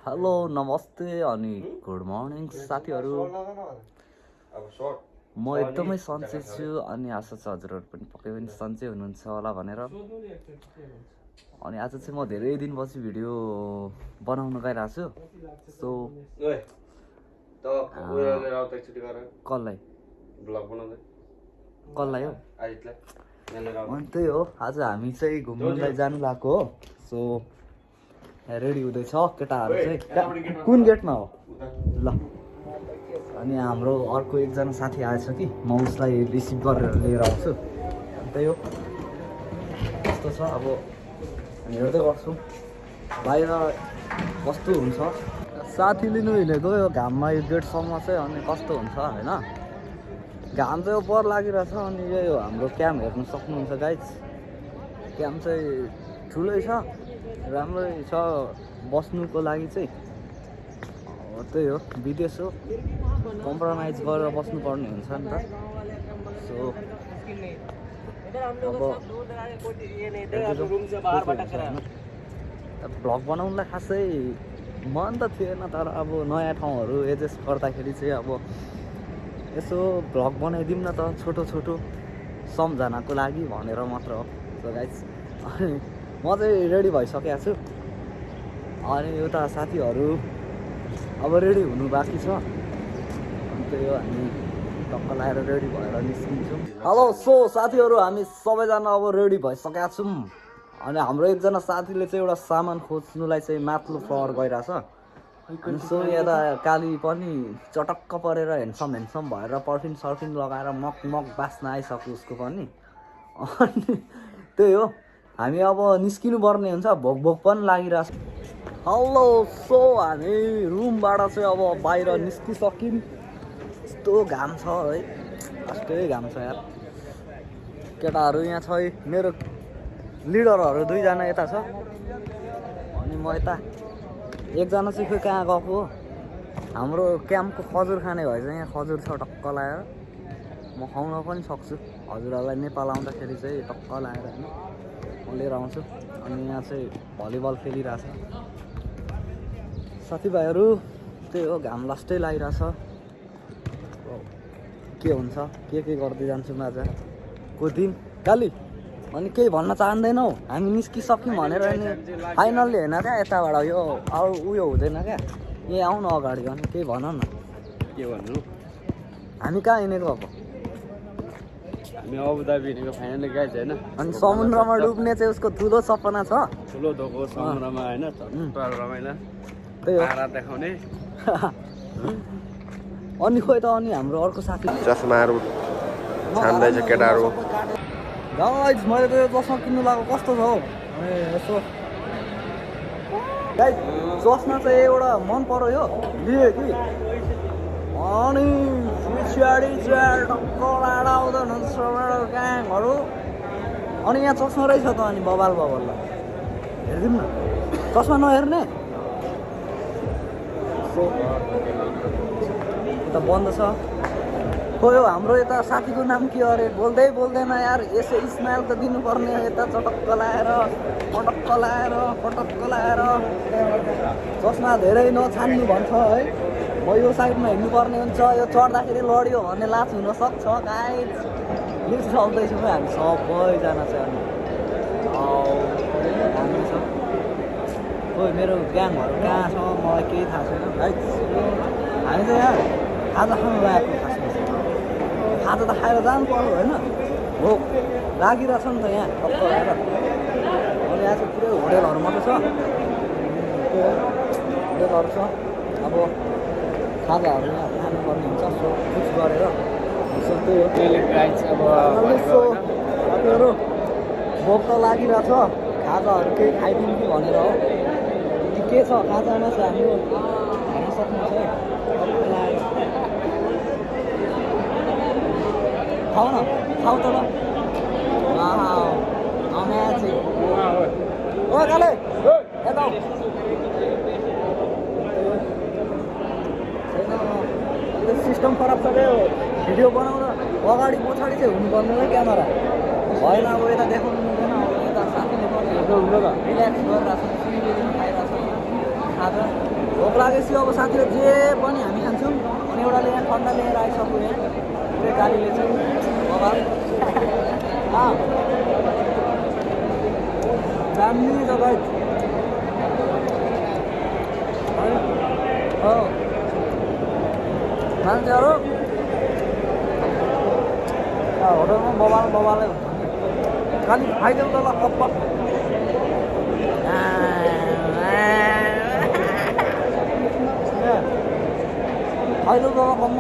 Hello नमस्ते अनि good morning साथीहरू। म एकदमै सन्चै छु अनि आशा छ हजुरहरू पनि पक्कै पनि सन्चै हुनुहुन्छ होला भनेर। अनि आज चाहिँ म धेरै दिनपछि भिडियो बनाउन गइरहेको छु। सो कसलाई हो अनि त्यही हो, आज हामी चाहिँ घुम्नलाई जानु भएको हो। सो रेडी हुँदैछ केटाहरू चाहिँ। कुन गेटमा हो ल? अनि हाम्रो अर्को एकजना साथी आएछ कि म उसलाई रिसिभ गरेर लिएर आउँछु। त्यही हो, कस्तो छ अब हेर्दै गर्छौँ बाहिर कस्तो हुन्छ। साथी लिनु हिँडेको यो घाममा यो गेटसम्म चाहिँ, अनि कस्तो हुन्छ होइन। घाम चाहिँ यो पर लागिरहेछ। अनि यही हो हाम्रो क्याम्प हेर्नु सक्नुहुन्छ गाइज। क्याम्प चाहिँ ठुलै छ, राम्रै छ बस्नुको लागि चाहिँ। त्यही हो, विदेश हो, कम्प्रोमाइज गरेर बस्नुपर्ने हुन्छ नि त। सो अब भ्लग बनाउनुलाई खासै मन त थिएन, तर अब नयाँ ठाउँहरू एडजस्ट गर्दाखेरि चाहिँ अब यसो भ्लग बनाइदिउँ न त, छोटो छोटो सम्झनाको लागि भनेर मात्र हो। सो गाइज अनि म चाहिँ रेडी भइसकेको छु। अनि उता साथीहरू अब रेडी हुनु बाँकी छ। अनि त्यही हो, हामी टक्क लगाएर रेडी भएर निस्किन्छौँ। हेलो, सो साथीहरू हामी सबैजना अब रेडी भइसकेका छौँ। अनि हाम्रो एकजना साथीले चाहिँ एउटा सामान खोज्नुलाई चाहिँ माथिल्लो फ्लोर गइरहेछ। अनि सो यता काली पनि चटक्क परेर ह्यान्डसम भएर पर्फ्युम सर्फ्युम लगाएर मग बास्न आइसक्यो उसको पनि। अनि त्यही हो, हामी अब निस्किनु पर्ने हुन्छ, भोक पनि लागिरहेछ। हेलो, सो हामी रुमबाट चाहिँ अब बाहिर निस्किसक्यौँ। यस्तो घाम छ है, यस्तै घाम छ यार। केटाहरू यहाँ छ, मेरो लिडरहरू दुईजना यता छ अनि म यता। एकजना चाहिँ खोइ कहाँ गएको हो। हाम्रो क्याम्पको खजुर खाने भएछ, यहाँ खजुर छ टक्क लगाएर। म खुवाउन पनि सक्छु हजुरहरूलाई, नेपाल आउँदाखेरि चाहिँ टक्क लगाएर होइन म लिएर आउँछु। अनि यहाँ चाहिँ भलिबल खेलिरहेछ साथीभाइहरू। त्यही हो, घाम लास्टै लागिरहेछ। के हुन्छ के गर्दै जान्छु म आजको दिन काली। अनि केही भन्न चाहँदैनौ? हामी निस्किसक्यौँ भनेर नि फाइनल्ली होइन क्या, यताबाट यो अरू उयो हुँदैन क्या, यहीँ आउनु अगाडि। अनि केही भन न, के भन्नु? हामी कहाँ हिँडेको अब? हामी अबुधाबी हिँडेको फाइनली गाइज होइन। अनि समुद्रमा डुब्ने चाहिँ उसको ठुलो सपना छ। ठुलो धोको समुद्रमा होइन, रमाइलो त्यही हो तारा देखाउने। अनि खोइ त, अनि हाम्रो अर्को साथी चस्माहरू छान्दैछ केटाहरू। गाइज मैले त यो चस्मा किन्नु लाग्यो, कस्तो छ हौ? यसो गाइज चस्मा चाहिँ एउटा मन पर्यो, यो लिएँ कि। अनि पछाडि चाहिँ टक्क लाएर आउँदैन मेरो ग्याङहरू। अनि यहाँ चस्मा रहेछ त, अनि बबाल हेरिदिउँ न। चस्मा नहेर्ने यता बन्द छ। खोयो हाम्रो यता साथीको नाम के अरे? बोल्दैन यार, यसो स्माइल त दिनुपर्ने। यता चटक्क लाएर पटक्क लाएर चस्मा धेरै नछान्नु भन्छ है। म यो साइडमा हिँड्नुपर्ने हुन्छ, यो चढ्दाखेरि लड्यो भन्ने लाज हुनसक्छ गाइज। लिफ्ट चल्दैछौँ हामी सबैजना चाहिँ। अनि हामी छ खोइ मेरो ग्याङहरू कहाँ छ मलाई केही थाहा छैन गाइज। हामी चाहिँ यहाँ खाजा खानु लागेको, खाजा त खाएर जानु पर्यो होइन, हो लागिरहेछ नि त यहाँ टक्क लगाएर। अनि यहाँ चाहिँ पुरै होटेलहरू मात्रै छ, होटेलहरू छ। अब खाजाहरू यहाँ खानुपर्ने हुन्छ, सो फिक्स गरेर। सो त्यही हो गाइज। अब साथीहरू भोक त लागिरहेछ, खाजाहरू केही खाइदिउँ कि भनेर हो। के छ खाजामा चाहिँ हाम्रो खान सक्नुहुन्छ है, खाऊ न, खाऊ त ल। अमेजिङ। ओ काले यता सिस्टम खराब छ क्या, भिडियो बनाउन अगाडि पछाडि चाहिँ हुनुपर्ने हो क्यामेरा भएन। अब यता देखाउनु मिल्दैन, अब यता साथीले पनि रिल्याक्स गरिरहेको छ, खाइरहेको छ खाजा। भोक लागेपछि अब साथीले जे पनि हामी खान्छौँ अनि एउटाले यहाँ ठन्डा लिएर आइसक्यो यहाँ पुरै गाडीले चाहिँ बबाल दामी छ गाइस मान्छेहरू होटलमा बबालै हुन्छ खालि खाइदेऊ त ल कप्प खाइदेऊ त ल कम्म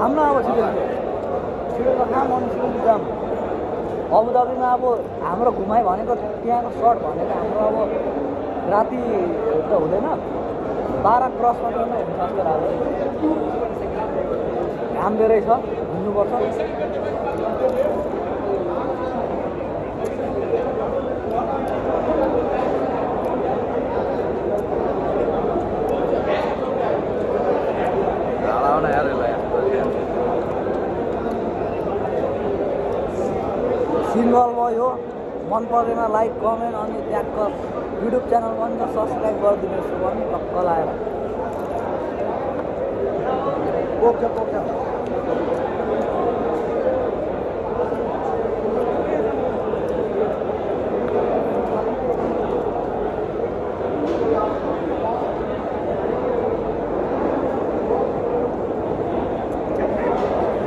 हाम्रो अब छिटो त काम अनुसार जाम अबुधाबीमा अब हाम्रो घुमाइ भनेको त्यहाँको सर्ट भनेको हाम्रो अब राति त हुँदैन 12 क्रस मात्रै नै हुन्छ जस्तो लाग्यो घाम धेरै छ घुम्नुपर्छ सिङ्गल भयो मन परेन लाइक कमेन्ट अनि ट्यागको युट्युब च्यानल पनि त सब्सक्राइब गरिदिनुहोस् पनि टक्क लाएर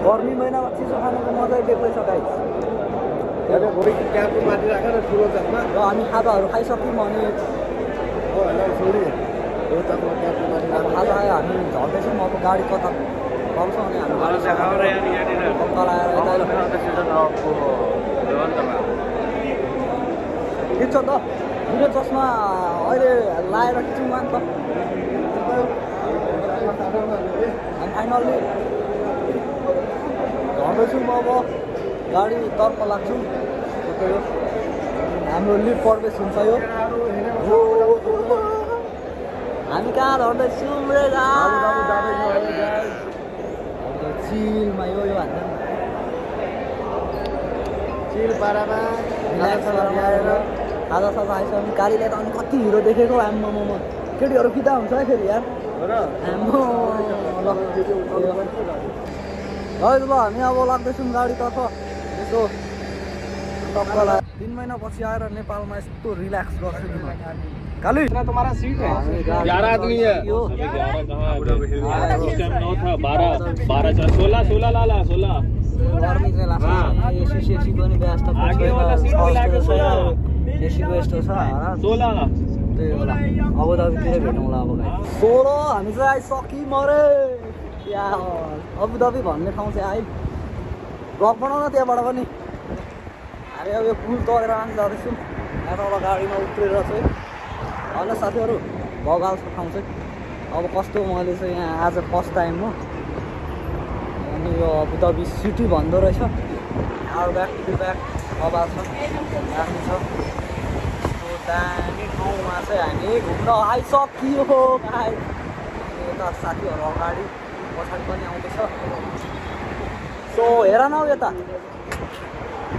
गर्मी महिनामा चिसो खानुको मजै बेग्लै छ गाइस र हामी खाजाहरू खाइसक्यौँ अनि खाजा आयो हामी झर्दैछौँ अब गाडी कता पाउँछ अनि हामी गाडी तलाएर खिच्छ त मेरो चस्मा अहिले लाएर खिचौँ नि त हामी फाइनल्ली झर्दैछौँ अब गाडी तर्फ लाग्छौँ हाम्रो लिड प्रवेश हुन्छ यो हामी कहाँ झर्दैछौँ रे चिलमा यो हाल्छ चिल पारामा खाजा साजा आइसक्यो गाडीले त अनि कति हिरो देखेको आम्मामा केटीहरू फिदा हुन्छ है फेरि यार आम्मा ल ल हामी अब लाग्दैछौँ गाडीतर्फ यसो टक्कलाई 3 महिनापछि आएर नेपालमा यस्तो रिल्याक्स गर्छु नि काली तुम्हारा सीट है 11 आदमी है 11 कहाँ उस टाइम 9 था 12 16 लाला 16 गर्मी चाहिँ लाग्छ एसी पनि व्यवस्था आगे वाला सीट मिलाके 16 एसीको यस्तो छ 16 त्यही होला अबुधाबीतिर भेटौँला अब गाई 16 हामी चाहिँ आइसक्यौँ मरे या अबुधाबी भन्ने ठाउँ चाहिँ आयो ब्लग बनाउन त्यहाँबाट पनि हामी अब यो पुल तरेर आउनु जाँदैछौँ यहाँबाट गाडीमा उत्रेर चाहिँ होइन साथीहरू बगालको ठाउँ चाहिँ अब कस्तो मैले चाहिँ यहाँ आज फर्स्ट टाइम हो अनि यो अबुधाबी सिटी भन्दो रहेछ ब्याक टु ब्याक बगाल छ दामी छ दामी ठाउँमा चाहिँ हामी घुम्न आइसकियो यता साथीहरू अगाडि पछाडि पनि आउँदैछ सो हेर न हौ यता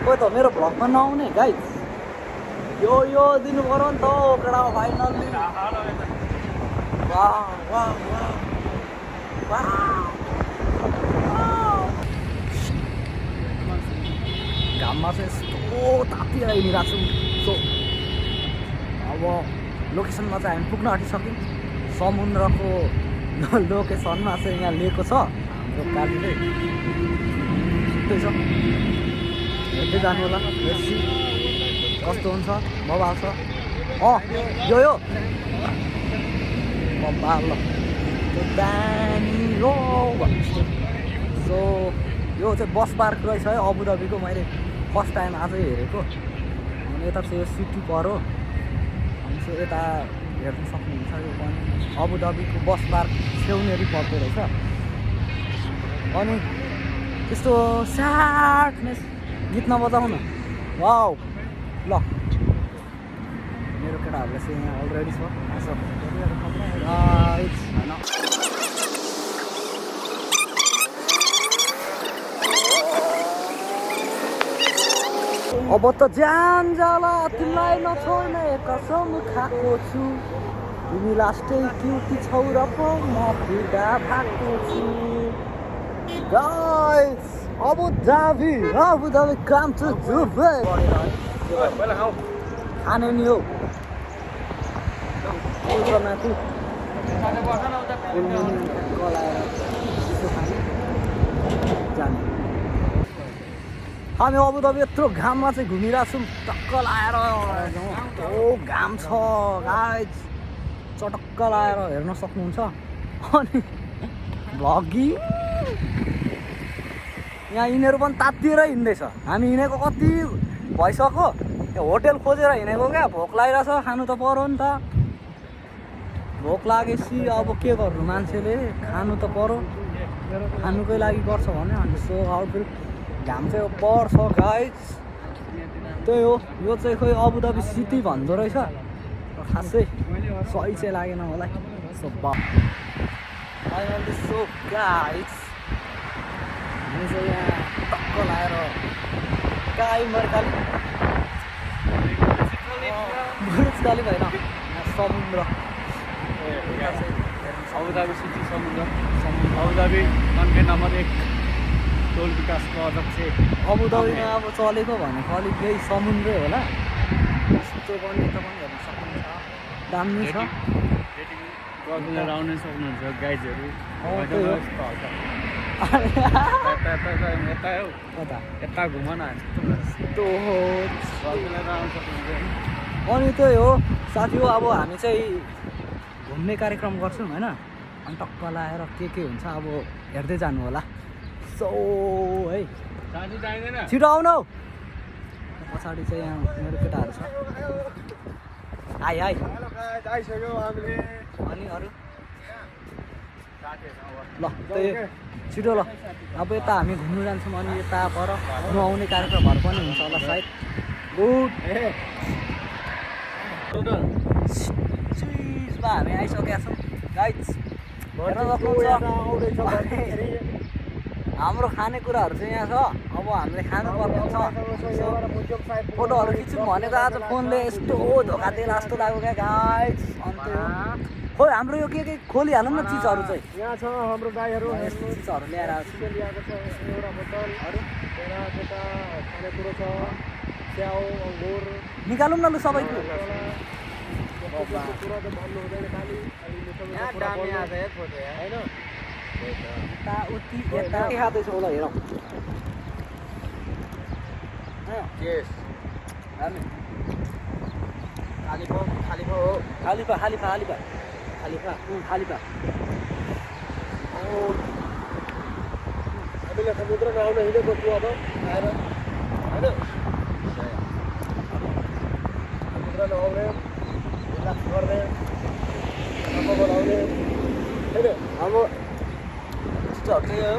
खोइ त मेरो भ्लगमा नआउने गाइस यो दिनु पऱ्यो नि त केटा फाइनल्ली घाममा चाहिँ यस्तो तापिएर हिँडिरहेको छौँ सो अब लोकेसनमा चाहिँ हामी पुग्न आँटिसक्यौँ समुद्रको लोकेसनमा चाहिँ यहाँ लिएको छ हाम्रो गाडीले त्यही छ हेर्दै जानु होला हेर्छु कस्तो हुन्छ बबाल छ यो बबाल दामी हो सो यो चाहिँ बस पार्क रहेछ है अबुधाबीको मैले फर्स्ट टाइम आजै हेरेको अनि यता चाहिँ यो सिटी पऱ्यो अनि चाहिँ यता हेर्नु सक्नुहुन्छ यो पनि अबुधाबीको बस पार्क छेउनेरि पर्दो रहेछ अनि त्यस्तो स्याडनेस गीत नबजाउन वाउ ल मेरो केटाहरूले चाहिँ यहाँ अलरेडी छ गाइस हैन अब त जान जाला तिमीलाई नछोड्ने कसम खाएको छु तिमी लास्टै क्युटी छौ र पो म फिदा भएको छु गाइस अबु धाबी काम टु दुबई खाने नि हो माथि जाने हामी अबुधाबी यत्रो घाममा चाहिँ घुमिरहेको छौँ टक्क लाएर यस्तो घाम छ गाइस चटक्क लाएर हेर्न सक्नुहुन्छ अनि भ्लगिङ यहाँ यिनीहरू पनि तात्तिएर हिँड्दैछ हामी हिँडेको कति भइसक्यो होटेल खोजेर हिँडेको क्या भोक लागिरहेछ खानु त पर्यो नि त भोक लागेपछि अब के गर्नु मान्छेले खानु त पर्यो खानुकै लागि गर्छ भने अनि सो आउटफिट घाम चाहिँ पर्छ गाइस त्यही हो यो चाहिँ खोइ अबुधाबी सिटी भन्दो रहेछ खासै सही चाहिँ लागेन मलाई सो फाइनली सो गाइस हामी चाहिँ यहाँ टक्क लाएर गाई मर्काली बुर्ज खलिफा होइन समुद्र अबुधाबी सिटी समुद्र अबुधाबी कन्ट्री नम्बर 1 टोल विकासको अध्यक्ष अबुधाबीमा अब चलेको भनेको अलिक यही समुद्रै होला त्यो पनि त पनि हेर्न सक्नुहुन्छ दामी छ गर्नुलाई आउन सक्नुहुन्छ गाइजहरू यता घुम न अनि त्यही हो साथी हो अब हामी चाहिँ घुम्ने कार्यक्रम गर्छौँ होइन अनि टक्क लाएर के हुन्छ अब हेर्दै जानु होला सो है छिटो आउनु हौ पछाडि चाहिँ यहाँ मेरो केटाहरू छ आइ आइसक्यो हामीले अनि अरू ल त्यही छिटो ल अब यता हामी घुम्नु जान्छौँ अनि यता पर नुहाउने कार्यक्रमहरू पनि हुन्छ होला सायद गुड चिजमा हामी आइसकेका छौँ गाइस हेर्न सक्नुहुन्छ हाम्रो खानेकुराहरू चाहिँ यहाँ छ अब हामीले खानुपर्ने छ फोटोहरू खिच्यौँ भनेको आज फोनले यस्तो धोका दिएला जस्तो लाग्यो क्या गाइस अन्त खोइ हाम्रो यो के खोलिहालौँ न चिजहरू चाहिँ यहाँ छ हाम्रो गाईहरू यस्तो चिजहरू ल्याएर ल्याएको छ एउटा बोतल खानेकुरो छ स्याउ अङ्गुर निकालौँ न लु सबैको यताउति यता खाँदैछ होला हेरौँ खालिफा हामीले समुद्रमा आउन हिँडेको छु अब आएर होइन समुद्रमा आउने रिल्याक्स गर्ने बनाउने होइन अब चिजहरू चाहिँ हो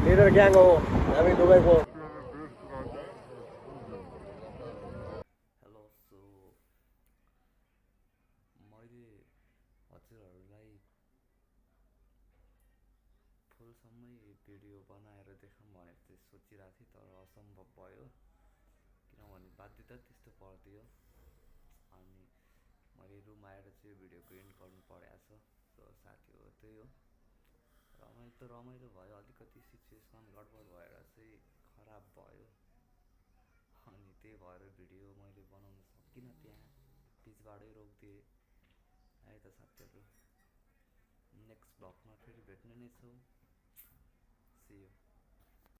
लिडर ग्याङ हो हामी दुबईको हेलो सो मैले हजुरहरूलाई फुलसम्मै भिडियो बनाएर देखाउँ भनेर चाहिँ सोचिरहेको थिएँ तर असम्भव भयो किनभने बाध्यता त्यस्तो परिदियो अनि मैले रुम आएर चाहिँ भिडियोको एन्ड गर्नु परेको छ सो साथी हो त्यही हो रमाइलो भयो अलिकति सिचुएसन गडबड भएर चाहिँ खराब भयो अनि त्यही भएर भिडियो मैले बनाउन सकिनँ त्यहाँ बिचबाटै रोकिदिएँ है त साथीहरू नेक्स्ट भ्लगमा फेरि भेट्ने नै छौँ सी यू